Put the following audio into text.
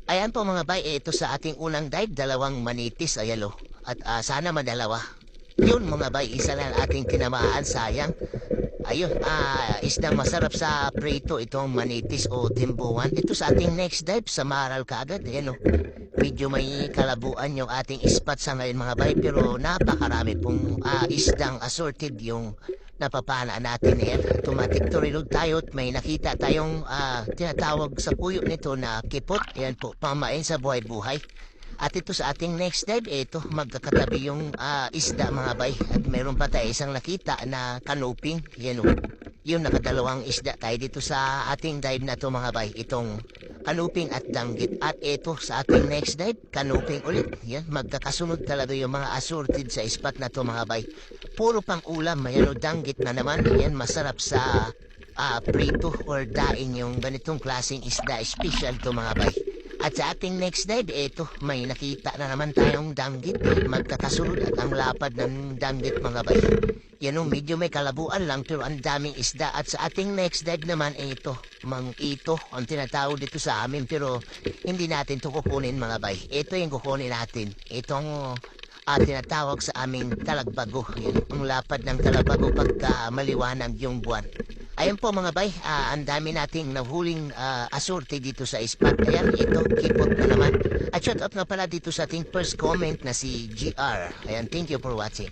Ayan po mga bay, ito sa ating unang dive, dalawang manitis, ayan o. At sana madalawa. Yun mga bay, isa lang ating tinamaan, sayang. Ayun, isda masarap sa prito itong manitis o timbuhan. Ito sa ating next dive, sa Maral kaagad, ayan o. Medyo may kalabuan yung ating spot sa ngayon mga bay, pero napakarami pong isdang assorted yung napapana natin. Ayan, automatic to reload tayo at may nakita tayong tinatawag sa puyo nito na kipot. Ayan po, pamain sa buhay-buhay. At ito sa ating next dive, ito, magkakatabi yung isda mga bay. At meron pa tayo isang nakita na kanuping. Yan o. Yung nakadalawang isda tayo dito sa ating dive na to mga bay. Itong kanuping at danggit. At ito sa ating next dive, kanuping ulit. Yan, magkakasunod talaga yung mga assorted sa spot na to mga bay. Puro pang ulam, yan o, danggit na naman. Yan, masarap sa prito or daing yung ganitong klaseng isda. Special to mga bay. At sa ating next dive, eto, may nakita na naman tayong danggit. Magkakasunod at ang lapad ng danggit mga bay. Yan o, medyo may kalabuan lang pero ang daming isda. At sa ating next dive naman, ito, mang-ito, ang tinatawag dito sa amin. Pero hindi natin to kukunin mga bay. Ito yung kukunin natin. Itong tinatawag sa aming talagbago. Yan, ang lapad ng talagbago pagka maliwanag yung buwan. Ayan po mga bay, ang dami nating nahuling asorte dito sa spot. Ayan, ito, kipot na naman. At shout out na pala dito sa ating first comment na si GR. Ayan, thank you for watching.